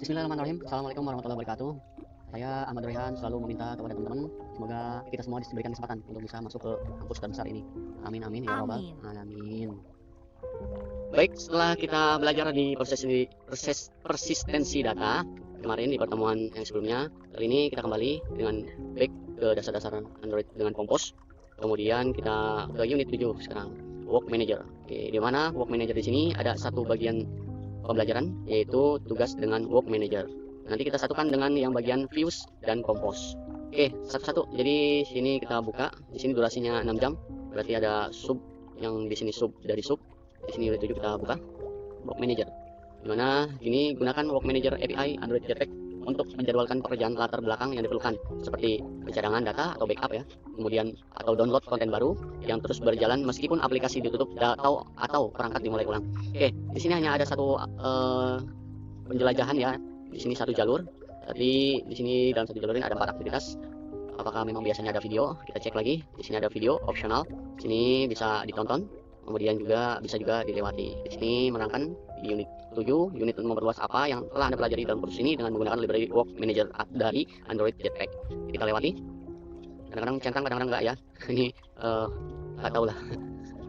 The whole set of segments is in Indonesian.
Bismillahirrahmanirrahim. Assalamualaikum warahmatullahi wabarakatuh. Saya Ahmad Rehan selalu meminta kepada teman-teman semoga kita semua diberikan kesempatan untuk bisa masuk ke kampus terbesar ini. Amin amin ya robbal alamin. Baik, setelah kita belajar di proses persistensi data kemarin di pertemuan yang sebelumnya, kali ini kita kembali dengan back ke dasar-dasar Android dengan Compose. Kemudian kita ke unit 7 sekarang, Work Manager. Oke, di mana Work Manager di sini ada satu bagian pembelajaran yaitu tugas dengan Work Manager. Nanti kita satukan dengan yang bagian Views dan Compose. Oke, satu-satu. Jadi sini kita buka. Di sini durasinya 6 jam. Berarti ada sub yang di sini sub dari sub. Di sini unit 7 kita buka. Work Manager. Dimana ini gunakan Work Manager API Android Jetpack untuk menjadwalkan pekerjaan latar belakang yang diperlukan seperti pencadangan data atau backup ya, kemudian atau download konten baru yang terus berjalan meskipun aplikasi ditutup atau perangkat dimulai ulang. Oke, di sini hanya ada satu penjelajahan ya. Di sini satu jalur. Tadi di sini dalam satu jalur ini ada 4 aktivitas. Apakah memang biasanya ada video? Kita cek lagi. Di sini ada video optional. Di sini bisa ditonton. Kemudian juga bisa dilewati. Di sini menerangkan di unit 7, unit memperluas apa yang telah Anda pelajari dalam kursus ini dengan menggunakan library Work Manager dari Android Jetpack. Kita lewati. Kadang-kadang centang, kadang-kadang enggak ya. Ini nggak tahu lah.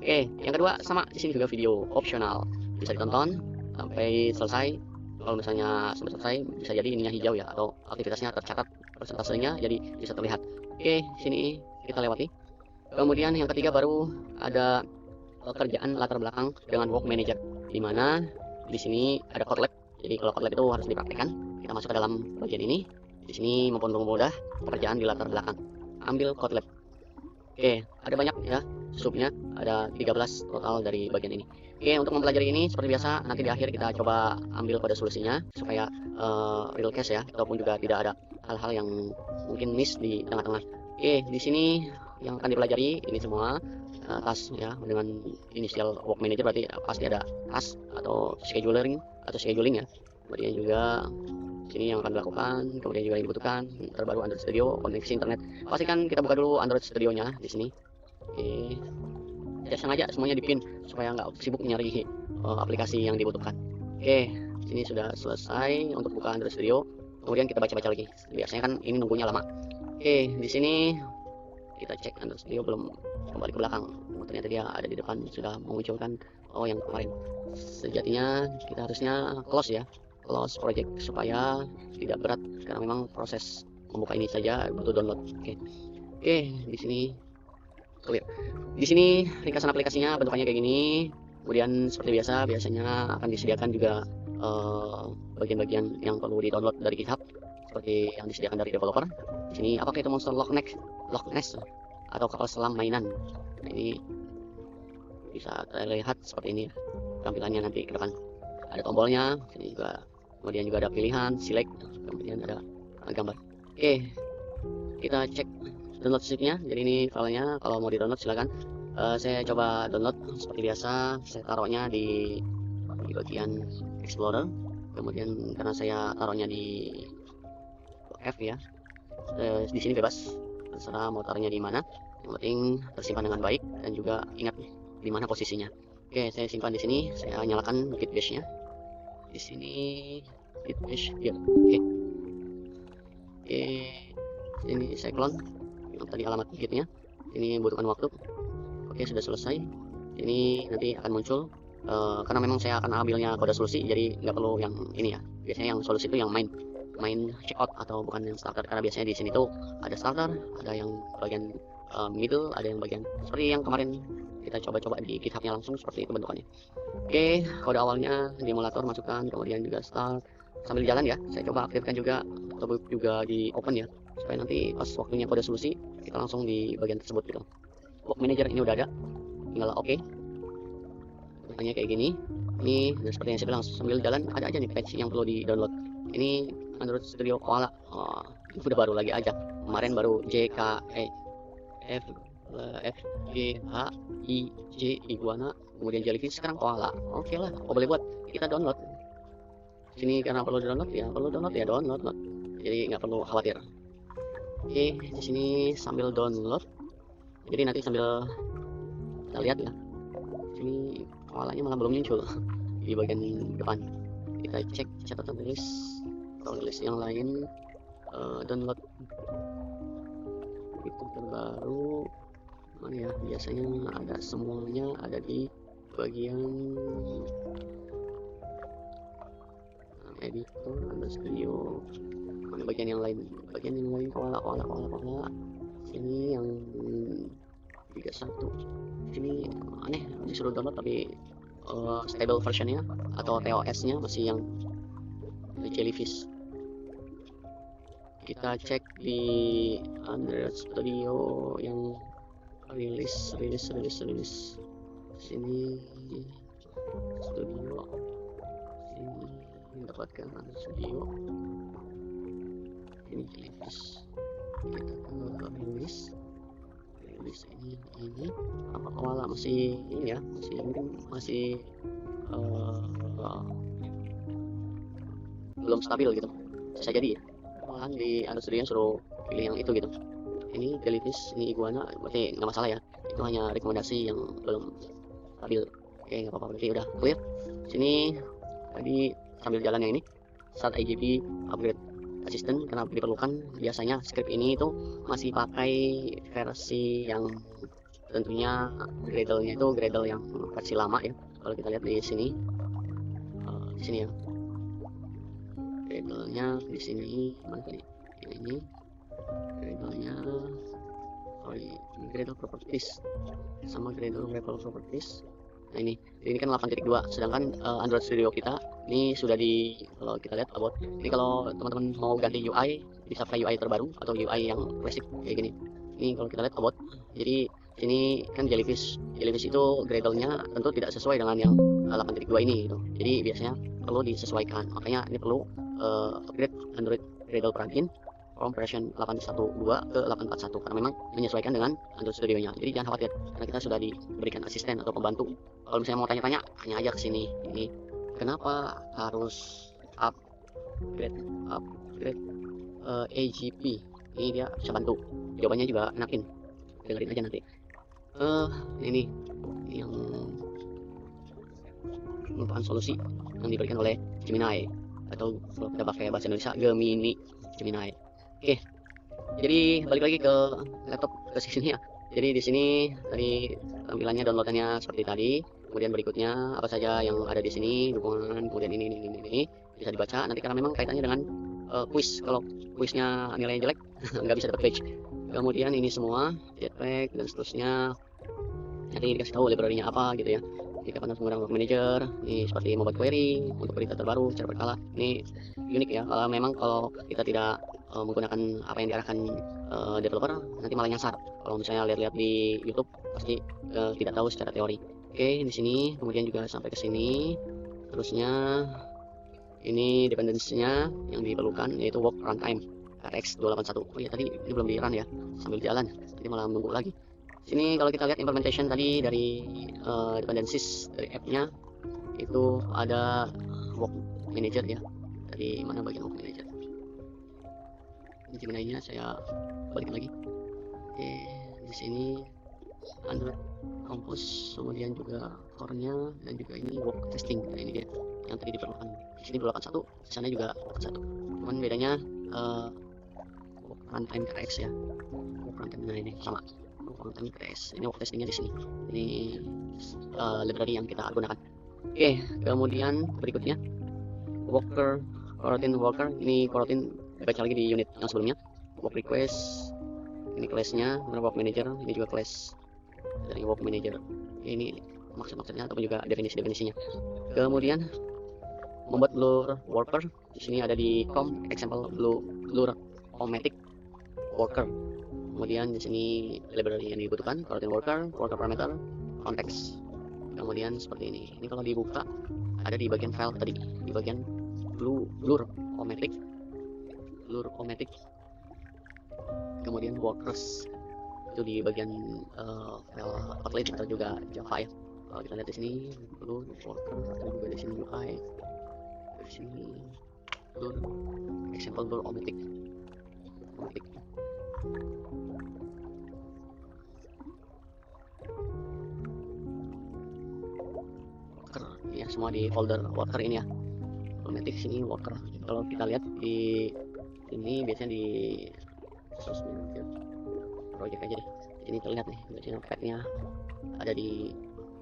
Oke, yang kedua sama di sini juga video optional. Bisa ditonton sampai selesai. Kalau misalnya sampai selesai bisa jadi ininya hijau ya, atau aktivitasnya tercatat persentasenya jadi bisa terlihat. Oke, sini kita lewati. Kemudian yang ketiga baru ada pekerjaan latar belakang dengan Work Manager, di mana di sini ada Kotlab. Jadi kalau Kotlab itu harus dipraktekkan. Kita masuk ke dalam bagian ini. Di sini mempermudah pekerjaan di latar belakang. Ambil Kotlab. Oke, ada banyak ya subnya, ada 13 total dari bagian ini. Oke, untuk mempelajari ini seperti biasa nanti di akhir kita coba ambil kode solusinya supaya real case ya, ataupun juga tidak ada hal-hal yang mungkin miss di tengah-tengah. Oke, di sini yang akan dipelajari ini semua task ya, dengan inisial Work Manager berarti pasti ada task atau scheduling ya. Kemudian juga sini yang akan dilakukan, kemudian juga yang dibutuhkan terbaru Android Studio, koneksi internet. Pastikan kita buka dulu Android Studio-nya di sini. Oke, ya sengaja semuanya dipin supaya nggak sibuk nyari aplikasi yang dibutuhkan. Oke, sini sudah selesai untuk buka Android Studio. Kemudian kita baca-baca lagi. Biasanya kan ini nunggunya lama. Oke, di sini kita cek Android Studio belum kembali ke belakang. Ternyata dia ada di depan, sudah memunculkan yang kemarin. Sejatinya kita harusnya close ya, close project supaya tidak berat karena memang proses membuka ini saja butuh download. Oke, di sini clear. Di sini ringkasan aplikasinya bentukannya kayak gini. Kemudian seperti biasa, biasanya akan disediakan juga bagian-bagian yang perlu di-download dari GitHub seperti yang disediakan dari developer. Di sini apakah itu monster Loch Ness atau kapal selam mainan. Nah, ini bisa terlihat seperti ini tampilannya nanti ke depan. Ada tombolnya, sini juga. Kemudian juga ada pilihan, select, kemudian ada gambar. Oke, kita cek download zip-nya. Jadi ini filenya, kalau mau di-download silakan. Saya coba download seperti biasa. Saya taruhnya di bagian Explorer. Kemudian karena saya taruhnya di F ya, di sini bebas, terserah mau taruhnya di mana. Yang penting tersimpan dengan baik dan juga ingat di mana posisinya. Oke, saya simpan di sini. Saya nyalakan Git Bash-nya. Di sini Git Bash ya. Oke, ini saya clone yang tadi alamat gitnya. Ini butuhkan waktu. Oke, sudah selesai. Ini nanti akan muncul karena memang saya akan ambilnya kode solusi, jadi nggak perlu yang ini ya. Biasanya yang solusi itu yang main checkout atau bukan yang starter, karena biasanya di sini tuh ada starter, ada yang bagian middle, ada yang bagian seperti yang kemarin kita coba-coba di GitHub-nya langsung seperti itu bentukannya. Oke, kode awalnya di emulator masukkan, kemudian juga start. Sambil jalan ya, saya coba aktifkan juga atau juga di open ya, supaya nanti pas waktunya kode solusi kita langsung di bagian tersebut gitu. Work Manager ini udah ada, tinggal oke. Bentukannya kayak gini. Ini seperti yang saya bilang, sambil jalan ada aja nih patch yang perlu di download. Ini Android Studio Koala, udah baru lagi aja. Kemarin baru FGHIJ iguana, kemudian jellyfish, sekarang koala. Oke lah, boleh buat kita download. Sini karena perlu download ya, download. Jadi nggak perlu khawatir. Oke, di sini sambil download. Jadi nanti sambil kita lihat ya. Sini koalanya malah belum muncul di bagian depan. Kita cek catatan tulis. atau list yang lain. Download itu terbaru mana ya, biasanya ada, semuanya ada di bagian editor, ada studio. Mana bagian yang lain, koala sini yang 31. Sini aneh, disuruh download tapi stable versionnya atau TOS nya masih yang Jellyfish. Kita cek di Android Studio yang rilis sini, studio sini mendapatkan Android Studio ini Jellyfish. Kita ke rilis ini apa, koala masih ini ya, masih belum stabil gitu, bisa jadi ya. Malahan di Android Studio suruh pilih yang itu gitu. Ini Jellyfish, ini iguana, berarti nggak masalah ya, itu hanya rekomendasi yang belum stabil. Oke, nggak apa-apa, berarti udah clear. Sini tadi sambil jalannya ini start IGP upgrade assistant, karena diperlukan. Biasanya script ini itu masih pakai versi yang tentunya Gradle-nya itu Gradle yang versi lama ya. Kalau kita lihat di sini, ya, Gradle-nya di sini mana tadi? Ini Gradle-nya, Gradle properties sama Gradle level properties. Nah ini kan 8.2, sedangkan Android Studio kita ini sudah di, kalau kita lihat about ini, kalau teman-teman mau ganti UI bisa pakai UI terbaru atau UI yang basic kayak gini. Ini kalau kita lihat about, jadi sini kan Jellyfish itu Gradle-nya tentu tidak sesuai dengan yang 8.2 ini gitu. Jadi biasanya perlu disesuaikan, makanya ini perlu upgrade Android Gradle plugin from version 8.12 ke 8.41 karena memang menyesuaikan dengan Android Studio-nya. Jadi jangan khawatir, karena kita sudah diberikan asisten atau pembantu. Kalau misalnya mau tanya-tanya, hanya aja ke sini. Ini kenapa harus upgrade AGP? Ini dia bisa bantu. Jawabannya juga enakin, dengerin aja nanti. Ini yang merupakan solusi yang diberikan oleh Gemini, atau kalau kita pakai bahasa Indonesia Gemini, Gemini. Oke, jadi balik lagi ke laptop, ke sini ya. Jadi di sini tadi tampilannya, downloadannya seperti tadi. Kemudian berikutnya apa saja yang ada di sini, dukungan, kemudian ini bisa dibaca. Nanti karena memang kaitannya dengan quiz, kalau quiznya nilainya jelek nggak bisa dapat badge. Kemudian ini semua jetpack dan seterusnya. Nanti dikasih tahu library-nya apa gitu ya. Jika pernah menggunakan manager, ini seperti membuat query untuk berita terbaru secara berkala. Ini unik ya. Kalau kita tidak menggunakan apa yang diarahkan developer, nanti malah nyasar. Kalau misalnya lihat-lihat di YouTube pasti tidak tahu secara teori. Oke, di sini kemudian juga sampai ke sini. Terusnya ini dependensinya yang diperlukan, yaitu work runtime RX 281. Oh iya, tadi ini belum di run ya, sambil jalan, jadi malah menunggu lagi. Sini kalau kita lihat implementation tadi dari dependencies dari app-nya, itu ada work manager ya. Dari mana bagian work manager? Ini Gemini-nya saya balik lagi. Oke, di sini Android Compose, kemudian juga core-nya, dan juga ini work testing. Nah, ini dia yang tadi diperlukan. Di sini 281, di sana juga 81. Cuman bedanya work runtime RX ya. Work runtime, nah ini sama. Runtime RX. Ini work testingnya di sini. Ini library yang kita gunakan. Oke, kemudian berikutnya coroutine worker. Ini coroutine baca lagi di unit yang sebelumnya. Work request. Ini class-nya, work manager. Ini juga class dari work manager. Ini maksud-maksudnya ataupun juga definisinya. Kemudian membuat blur worker. Di sini ada di com example blur automatic worker. Kemudian di sini library yang dibutuhkan, coroutine worker parameter, context. Kemudian seperti ini. Ini kalau dibuka ada di bagian file tadi, di bagian blur automatic. Kemudian workers itu di bagian file Kotlin atau juga Java ya. Kalau kita lihat di sini blur worker, atau juga di sini UI, di sini blur example blur automatic. Ya, semua di folder worker ini ya. otomatis sini worker. Kalau kita lihat di sini biasanya di source manager project aja deh. Di sini terlihat nih biasanya packnya ada di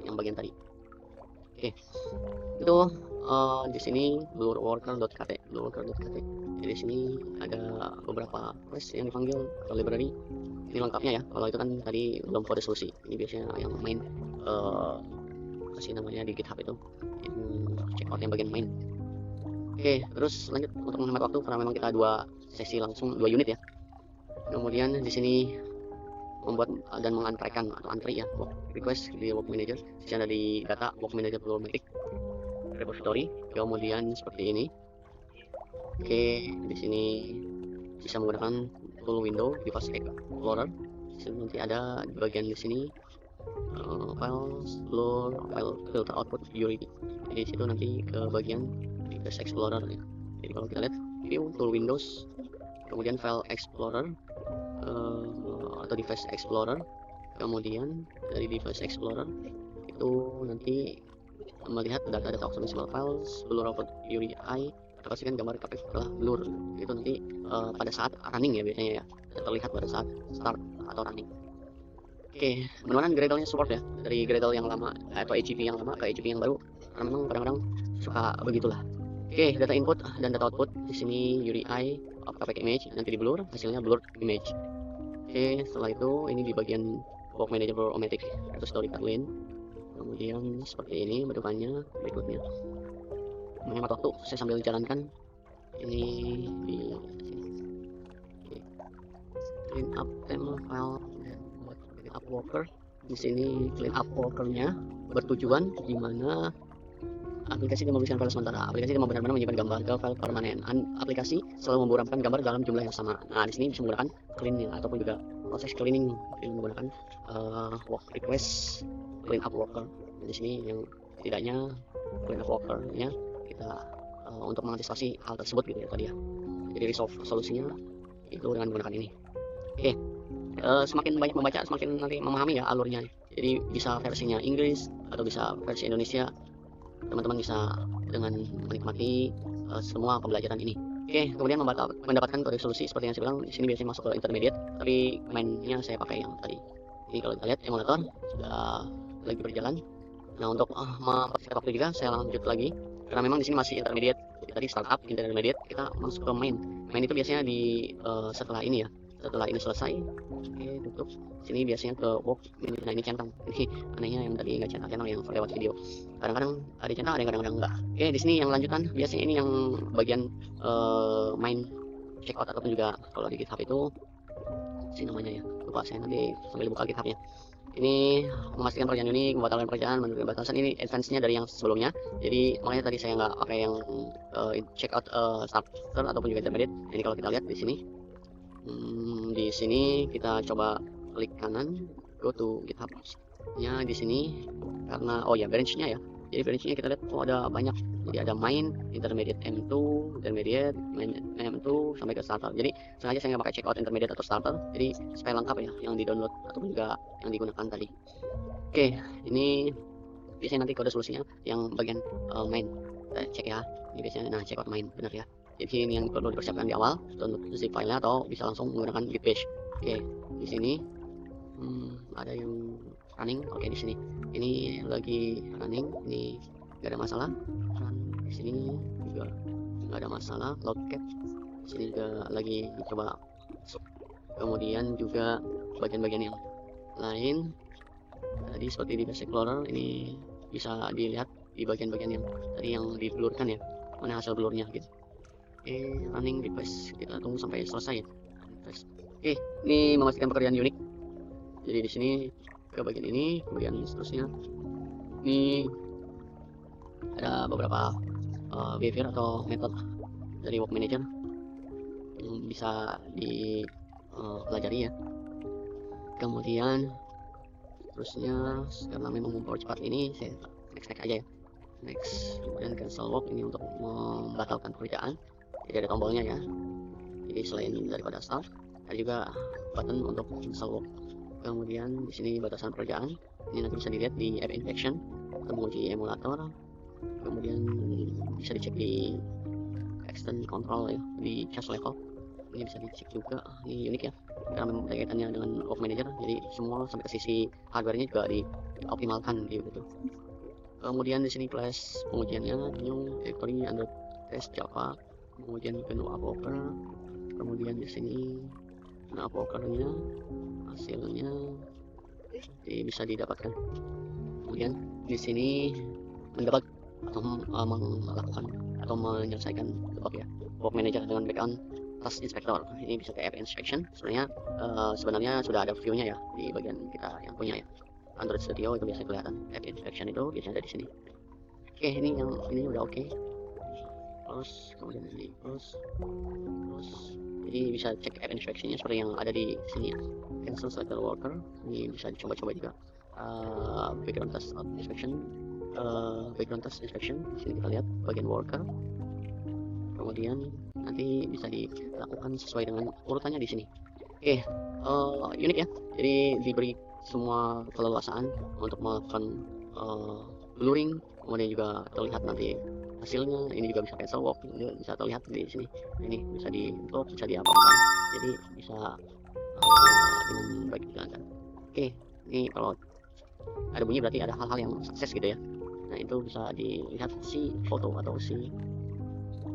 yang bagian tadi. Oke, itu di sini blurworker.kt. Jadi di sini ada beberapa quest yang dipanggil atau library. Ini lengkapnya ya. Kalau itu kan tadi belum kode solusi. Ini biasanya yang main kasih namanya di GitHub itu. Check out yang bagian main. Oke, terus lanjut untuk menghemat waktu karena memang kita dua sesi langsung 2 unit ya. Kemudian di sini membuat dan mengantarkan atau antri ya work request di work manager. Di sini ada di data work manager problematic repository. Kemudian seperti ini. Oke, di sini bisa menggunakan tool window device explorer. Nanti ada di bagian di sini files, blur, file filter output, URI. Jadi di situ nanti ke bagian device explorer ya. Jadi kalau kita lihat view tool windows, kemudian file explorer atau device explorer, kemudian dari device explorer itu nanti melihat data optional files, blur output URI, pastikan gambar KPF setelah blur. Itu nanti pada saat running ya biasanya ya, terlihat pada saat start atau running. Oke, mudah-mudahan Gradle-nya support ya, dari Gradle yang lama atau HTTP yang lama ke HTTP yang baru, karena memang kadang-kadang suka begitulah. Oke, data input dan data output di sini URI of KPK image, nanti di blur, hasilnya blurred image. Oke, setelah itu ini di bagian work manager problematic repository Kotlin. Kemudian seperti ini bentukannya berikutnya. Menghemat waktu, saya sambil jalankan ini di sini. Oke. Clean up theme file dan buat clean up worker. Di sini clean up workernya bertujuan di mana aplikasi tidak memberikan file sementara. Aplikasi tidak benar-benar menyimpan gambar ke file permanen. Aplikasi selalu memburamkan gambar dalam jumlah yang sama. Nah, di sini bisa menggunakan cleaning ataupun juga proses cleaning dengan menggunakan work request clean up worker. Di sini yang setidaknya clean up worker-nya kita untuk mengantisipasi hal tersebut gitu ya tadi ya. Jadi resolve solusinya itu dengan menggunakan ini. Oke, semakin banyak membaca semakin nanti memahami ya alurnya. Jadi bisa versinya Inggris atau bisa versi Indonesia. Teman-teman bisa dengan menikmati semua pembelajaran ini. Oke, kemudian mendapatkan kode solusi seperti yang saya bilang di sini biasanya masuk ke intermediate, tapi mainnya saya pakai yang tadi. Ini kalau kita lihat emulator sudah lagi berjalan. Nah, untuk mempercepat waktu juga saya lanjut lagi karena memang di sini masih intermediate. Jadi tadi startup intermediate, kita masuk ke main. Main itu biasanya di setelah ini ya. Setelah ini selesai, oke tutup. Sini biasanya ke work. Nah ini centang. Ini anehnya yang tadi nggak centang yang lewat video. Kadang-kadang ada centang, ada yang kadang-kadang enggak. Oke, di sini yang lanjutan biasanya ini yang bagian main checkout ataupun juga kalau di GitHub itu sih namanya ya. Lupa saya nanti sambil buka GitHubnya. Ini memastikan pekerjaan unik, membatalkan pekerjaan, menurut batasan. Ini advance-nya dari yang sebelumnya. Jadi makanya tadi saya nggak pakai yang checkout starter ataupun juga intermediate. Ini kalau kita lihat di sini. Di sini kita coba klik kanan, go to GitHub-nya di sini karena oh ya branch-nya ya. Jadi branch-nya kita lihat ada banyak. Jadi ada main, intermediate M2, intermediate, main M2 sampai ke starter. Jadi sengaja saya nggak pakai checkout intermediate atau starter. Jadi supaya lengkap ya yang di-download ataupun juga yang digunakan tadi. Oke, ini biasanya nanti kode solusinya yang bagian main. Kita cek ya. Ini biasanya checkout main benar ya. Jadi ini yang perlu dipersiapkan di awal, download zip filenya atau bisa langsung menggunakan git bash. Oke, di sini ada yang running. Oke, di sini ini lagi running, ini nggak ada masalah. Di sini juga nggak ada masalah. Loadcat di sini juga lagi coba masuk. Kemudian juga bagian-bagian yang lain tadi seperti di Base Explorer ini bisa dilihat di bagian-bagian yang tadi yang diblurkan ya, mana hasil blurnya gitu. Oke, running device kita tunggu sampai selesai ya. Oke, ini memastikan pekerjaan unik. Jadi di sini ke bagian ini, kemudian seterusnya ini ada beberapa behavior atau metode dari work manager yang bisa dipelajari ya. Kemudian terusnya karena memang mempercepat ini saya next aja ya. Next, kemudian cancel work ini untuk membatalkan pekerjaan. Jadi ada tombolnya ya. Jadi selain daripada start, ada juga button untuk cancel work. Kemudian di sini batasan pekerjaan. Ini nanti bisa dilihat di app infection, menguji emulator. Kemudian bisa dicek di extend control ya di charge level. Ini bisa dicek juga, ini unik ya karena memang ada kaitannya dengan Work Manager, jadi semua sampai ke sisi hardware-nya juga dioptimalkan gitu. Kemudian di sini flash pengujiannya new directory Android test Java, kemudian juga no uploader, kemudian di sini no uploader-nya hasilnya bisa didapatkan. Kemudian di sini mendapat atau melakukan atau menyelesaikan bug ya Work Manager dengan background Task Inspector. Ini bisa ke App Inspection. Sebenarnya sudah ada view-nya ya di bagian kita yang punya ya Android Studio, itu biasanya kelihatan App Inspection, itu biasanya ada di sini. Oke, ini udah oke. Terus kemudian ini terus jadi bisa cek App Inspection-nya seperti yang ada di sini ya. Cancel Selected Worker, ini bisa dicoba-coba juga. Background Task Inspection, di sini kita lihat bagian worker. Kemudian nanti bisa dilakukan sesuai dengan urutannya di sini. Oke, unik ya. Jadi diberi semua keleluasaan untuk melakukan blurring, kemudian juga terlihat nanti hasilnya. Ini juga bisa cancel walk, ini bisa terlihat di sini. Ini bisa di blok, bisa diapa-apakan. Jadi bisa dengan baik dijalankan. Oke, ini kalau ada bunyi berarti ada hal-hal yang sukses gitu ya. Nah, itu bisa dilihat si foto atau si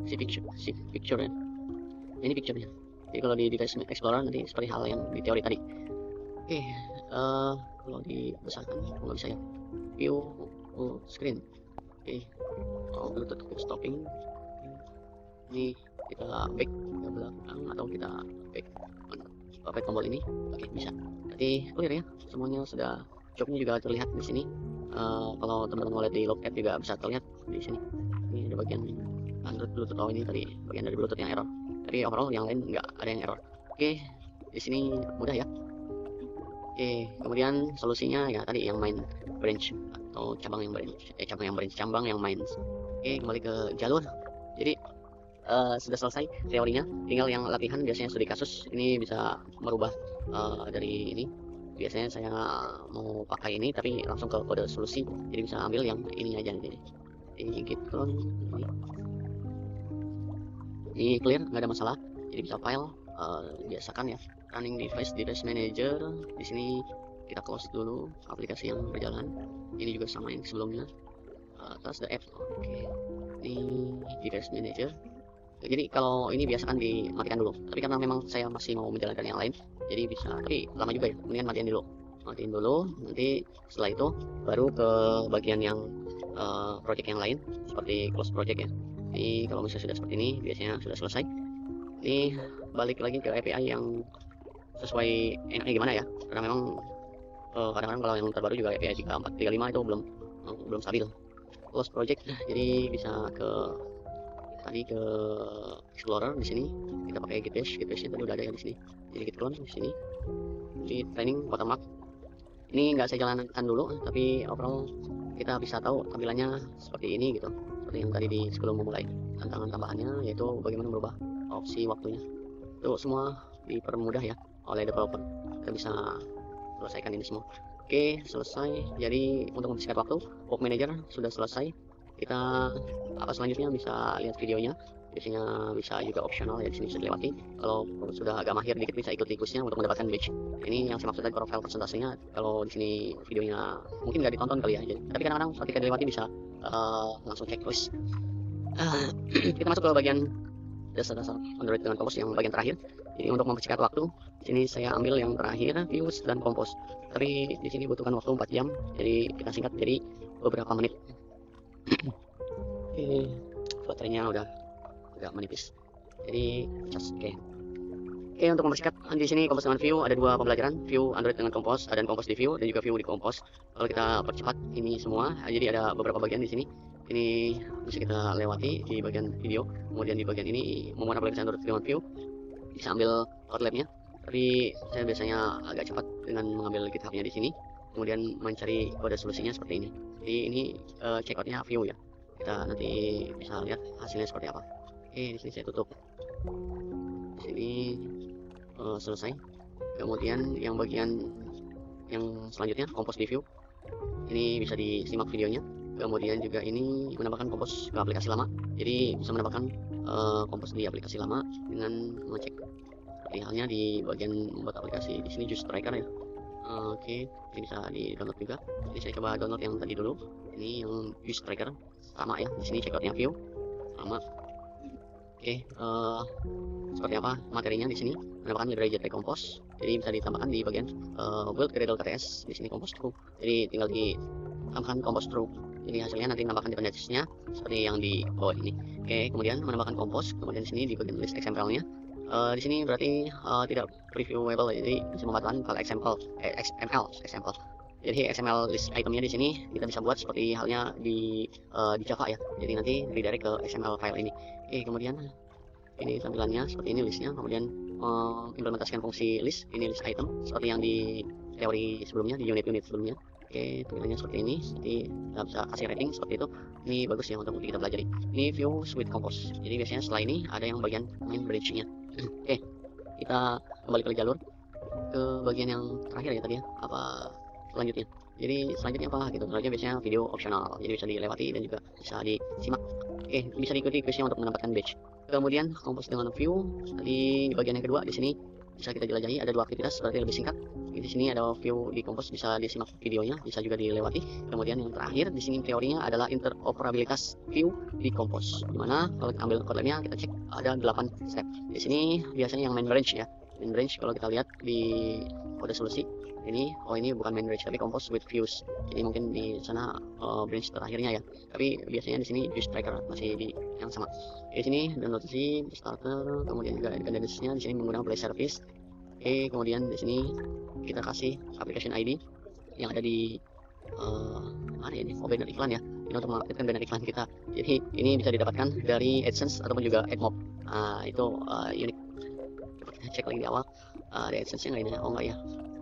picture ya. Ini picture-nya. Jadi kalau di device explorer nanti seperti hal yang di teori tadi. Oke, kalau dibesarkan nggak bisa ya. View full screen. Oke, Bluetooth quick stopping. Ini kita back ke belakang atau kita back tombol ini. Oke, bisa. Berarti clear ya. Semuanya sudah, jobnya juga terlihat di sini. Kalau teman-teman lihat di log app juga bisa terlihat di sini. Ini ada bagian Android Bluetooth. Oh, ini tadi bagian dari Bluetooth yang error. Tapi overall yang lain nggak ada yang error. Oke, di sini mudah ya. Oke, kemudian solusinya ya tadi yang main branch atau cabang yang main. Oke, kembali ke jalur. Jadi sudah selesai teorinya, tinggal yang latihan biasanya studi kasus. Ini bisa merubah dari ini. Biasanya saya mau pakai ini tapi langsung ke kode solusi, jadi bisa ambil yang ini aja nih. Ini git clone ini clear, nggak ada masalah. Jadi bisa file biasakan ya running device manager. Di sini kita close dulu aplikasi yang berjalan. Ini juga sama yang sebelumnya. Atas the app. Oke, ini device manager. Jadi kalau ini biasakan dimatikan dulu, tapi karena memang saya masih mau menjalankan yang lain, jadi bisa, tapi lama juga ya, kemudian matiin dulu, nanti setelah itu baru ke bagian yang project yang lain seperti close project ya. Ini kalau misalnya sudah seperti ini biasanya sudah selesai. Ini balik lagi ke API yang sesuai enaknya gimana ya, karena memang kadang-kadang kalau yang terbaru juga API 34, 35 itu belum stabil. Close project, jadi bisa ke Explorer. Di sini kita pakai git bash nya tadi udah ada ya di sini. Jadi git clone di sini. Di training watermark ini nggak saya jalankan dulu, tapi overall kita bisa tahu tampilannya seperti ini gitu, seperti yang tadi sebelum memulai. Tantangan tambahannya yaitu bagaimana merubah opsi waktunya. Itu semua dipermudah ya oleh developer. Kita bisa selesaikan ini semua. Oke, selesai. Jadi untuk mempersingkat waktu, Work Manager sudah selesai. Kita apa selanjutnya bisa lihat videonya. Biasanya bisa juga opsional ya, di sini bisa dilewati. Kalau sudah agak mahir dikit bisa ikut kursnya untuk mendapatkan badge. Ini yang saya maksud tadi, profile persentasenya. Kalau di sini videonya mungkin nggak ditonton kali ya. Tapi kadang-kadang ketika dilewati bisa langsung checklist. Kita masuk ke bagian dasar-dasar Android dengan Compose yang bagian terakhir. Jadi untuk mempersingkat waktu, sini saya ambil yang terakhir, views dan Compose. Tapi di sini butuhkan waktu 4 jam, jadi kita singkat jadi beberapa menit. Oke, baterainya udah menipis. Jadi cas. Oke, untuk mempersingkat di sini Compose dengan View ada dua pembelajaran, View Android dengan Compose, dan Compose di View dan juga View di Compose. Kalau kita percepat ini semua, jadi ada beberapa bagian di sini. Ini bisa kita lewati di bagian video. Kemudian di bagian ini membuat aplikasi Android dengan View, bisa ambil outlap-nya. Tapi saya biasanya agak cepat dengan mengambil GitHub-nya di sini, kemudian mencari kode solusinya seperti ini. Jadi ini checkout-nya View ya. Kita nanti bisa lihat hasilnya seperti apa. Oke, di sini saya tutup. Di sini selesai. Kemudian yang bagian yang selanjutnya Compose di View. Ini bisa disimak videonya. Kemudian juga ini menambahkan kompos ke aplikasi lama. Jadi bisa menambahkan kompos di aplikasi lama dengan mengecek. Seperti halnya di bagian membuat aplikasi di sini Juice Tracker ya. Oke, ini bisa di download juga. Jadi saya coba download yang tadi dulu. Ini yang Juice Tracker sama ya. Di sini checkoutnya view sama. Oke, seperti apa materinya di sini? Menambahkan library Jetpack Compose. Jadi bisa ditambahkan di bagian build Gradle KTS. Di sini Compose True. Jadi tinggal ditambahkan Compose True. Jadi hasilnya nanti menambahkan dependensinya seperti yang di bawah ini. Oke, kemudian menambahkan Compose. Kemudian di sini di bagian list XML-nya. Di sini berarti tidak previewable, jadi bisa memanfaatkan file XML. Jadi XML list itemnya di sini kita bisa buat seperti halnya di Java ya. Jadi nanti redirect ke XML file ini. Oke, kemudian ini tampilannya seperti ini listnya. Kemudian implementasikan fungsi list, ini list item seperti yang di teori sebelumnya, di unit-unit sebelumnya. Oke, tampilannya seperti ini. Jadi kita bisa kasih rating seperti itu. Ini bagus ya untuk kita pelajari. Ini view with compose. Jadi biasanya setelah ini ada yang bagian main branch-nya. Oke, kita kembali ke jalur ke bagian yang terakhir ya tadi ya. Apa selanjutnya? Jadi selanjutnya apa gitu? Selanjutnya biasanya video optional. Jadi bisa dilewati dan juga bisa disimak. Oke, bisa diikuti quiznya untuk mendapatkan badge. Kemudian compose dengan view. Tadi bagian yang kedua di sini bisa kita jelajahi, ada dua aktivitas berarti lebih singkat. Di sini ada view di compose, bisa disimak videonya, bisa juga dilewati. Kemudian yang terakhir di sini teorinya adalah interoperabilitas view di compose. Dimana kalau kita ambil code lab-nya, kita cek ada 8 step. Di sini biasanya yang main branch ya. Main branch kalau kita lihat di kode solusi ini, oh ini bukan main branch tapi compose with views. Jadi mungkin di sana branch terakhirnya ya. Tapi biasanya di sini Juice Tracker masih di yang sama. Di sini download starter, kemudian juga dependensinya di sini menggunakan play service. Oke, kemudian di sini kita kasih application ID yang ada di mana ya ini? Oh, banner iklan ya. Ini untuk mengaktifkan banner iklan kita. Jadi ini bisa didapatkan dari AdSense ataupun juga AdMob. Itu unik. Coba kita cek lagi di awal. Ada AdSense-nya nggak ini? Oh nggak ya.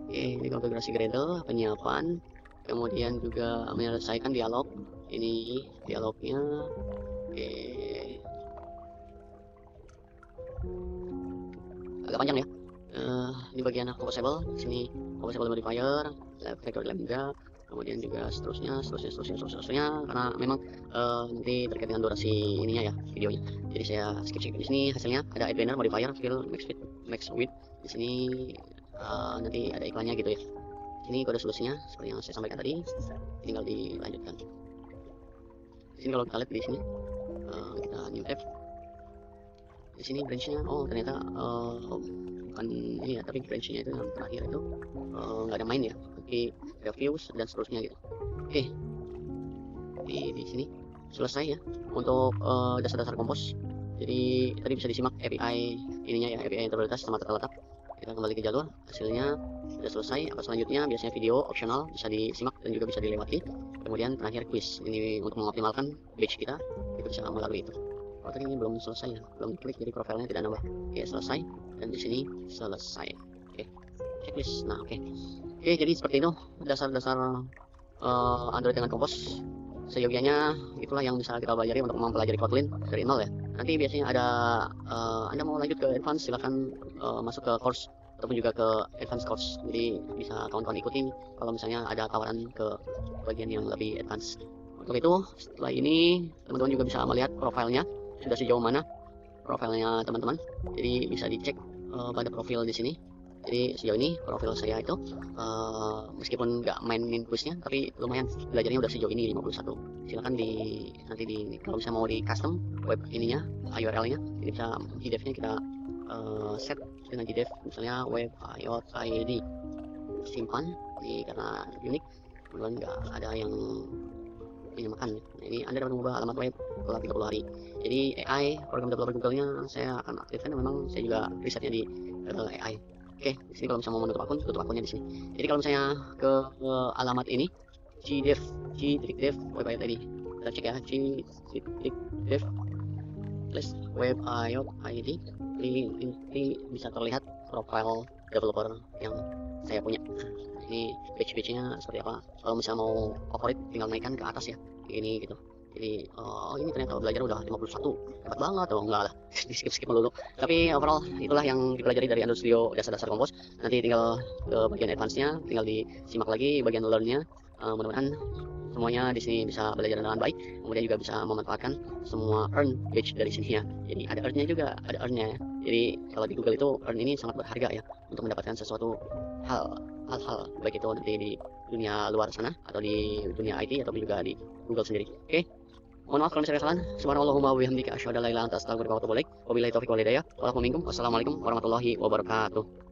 Oke, ini konfigurasi Gradle, penyiapan, kemudian juga menyelesaikan dialog. Ini dialognya. Oke. Agak panjang ya. Di bagian composable, sini composable modifier, factor lambda, kemudian juga seterusnya, karena memang nanti terkait dengan durasi ininya ya videonya. Jadi saya skip di sini hasilnya ada add banner modifier, fill, max width. Di sini nanti ada iklannya gitu ya. Ini kode solusinya seperti yang saya sampaikan tadi, tinggal dilanjutkan. Di sini kalau kita lihat di sini kita new tab. Di sini branch-nya, oh ternyata bukan ini ya, tapi branch-nya itu yang terakhir itu nggak ada main ya, tapi ada views dan seterusnya gitu. Oke, di sini selesai ya untuk dasar-dasar kompos. Jadi tadi bisa disimak API ininya ya, API interoperabilitas sama tata letak. Kita kembali ke jalur, hasilnya sudah selesai. Apa selanjutnya? Biasanya video optional bisa disimak dan juga bisa dilewati. Kemudian terakhir quiz, ini untuk mengoptimalkan batch kita itu bisa melalui itu. Oh, tadi ini belum selesai ya, belum klik jadi profilnya tidak nambah. Oke, selesai, dan di sini selesai. Oke, checklist. Nah, oke, jadi seperti itu dasar-dasar Android dengan Compose. Seyogianya itulah yang bisa kita pelajari untuk mempelajari Kotlin dari nol ya. Nanti biasanya ada Anda mau lanjut ke advance, silahkan masuk ke course ataupun juga ke advance course. Jadi bisa kawan-kawan ikuti kalau misalnya ada tawaran ke bagian yang lebih advance. Untuk itu, setelah ini teman-teman juga bisa melihat profilnya sudah sejauh mana profilnya teman-teman. Jadi bisa dicek pada profil di sini. Jadi sejauh ini profil saya itu meskipun nggak mainin quiznya, tapi lumayan belajarnya udah sejauh ini 51. Silakan nanti kalau misalnya mau di custom web ininya URL-nya, ini bisa JDev-nya kita set dengan JDev misalnya web ID simpan karena unik, kemudian nggak ada yang menyamakan. Nah, ini Anda dapat mengubah alamat web setelah 30 hari. Jadi AI, program developer Google-nya saya akan aktifkan, memang saya juga risetnya di AI. Oke, di sini kalau misalnya mau menutup akun, tutup akunnya di sini. Jadi kalau misalnya ke alamat ini g-dev web ID, kita cek ya, g-dev web ID, ini bisa terlihat profil developer yang saya punya. Ini batch-batchnya seperti apa. Kalau misalnya mau favorit tinggal naikkan ke atas ya, ini gitu. Jadi ini ternyata belajar udah 51, hebat banget. Oh enggak lah, di skip melulu. Tapi overall itulah yang dipelajari dari Android Studio dasar-dasar Compose. Nanti tinggal ke bagian advance-nya, tinggal disimak lagi bagian learn-nya. Mudah-mudahan semuanya di sini bisa belajar dengan baik, kemudian juga bisa memanfaatkan semua earn page dari sini ya. Jadi ada earn-nya juga, ada earn-nya ya. Jadi kalau di Google itu earn ini sangat berharga ya untuk mendapatkan sesuatu hal-hal baik itu nanti di dunia luar sana atau di dunia IT atau juga di Google sendiri. Oke. Mohon maaf kalau misalnya kesalahan. Subhanallahumma wa bihamdika asyhadu an la ilaha illa anta astaghfiruka wa atubu ilaik. Wabillahi taufiq wal hidayah. Wassalamualaikum warahmatullahi wabarakatuh.